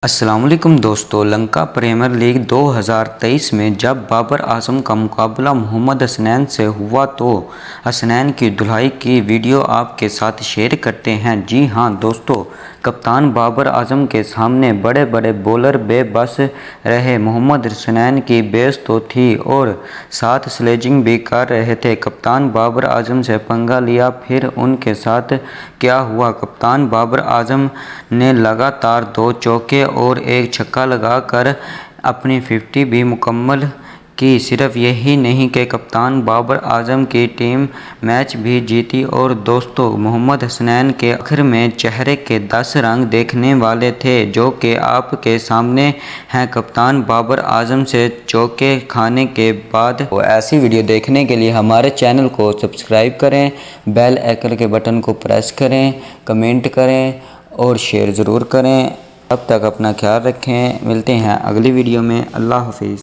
السلام علیکم دوستو، لنکا پریمیئر لیگ 2023 میں جب بابر اعظم کا مقابلہ محمد حسنین سے ہوا تو حسنین کی دھلائی کی ویڈیو آپ کے ساتھ شیئر کرتے ہیں۔ جی ہاں دوستو، کپتان بابر اعظم کے سامنے بڑے بڑے بولر بے بس رہے۔ محمد حسنین کی بیس تو تھی اور ساتھ سلیجنگ بھی کر رہے تھے۔ کپتان بابر اعظم سے پنگا لیا، پھر ان کے ساتھ کیا ہوا؟ کپتان بابر اعظم نے لگاتار 2 چوکے اور 1 چھکا لگا کر اپنی 50 بھی مکمل کی۔ صرف یہی نہیں کہ کپتان بابر اعظم کی ٹیم میچ بھی جیتی۔ اور دوستو، محمد حسنین کے آخر میں چہرے کے 10 رنگ دیکھنے والے تھے، جو کہ آپ کے سامنے ہیں۔ کپتان بابر اعظم سے چوکے کھانے کے بعد ایسی ویڈیو دیکھنے کے لیے ہمارے چینل کو سبسکرائب کریں، بیل آئیکن کے بٹن کو پریس کریں، کمنٹ کریں اور شیئر ضرور کریں۔ تب تک اپنا خیال رکھیں، ملتے ہیں اگلی ویڈیو میں۔ اللہ حافظ۔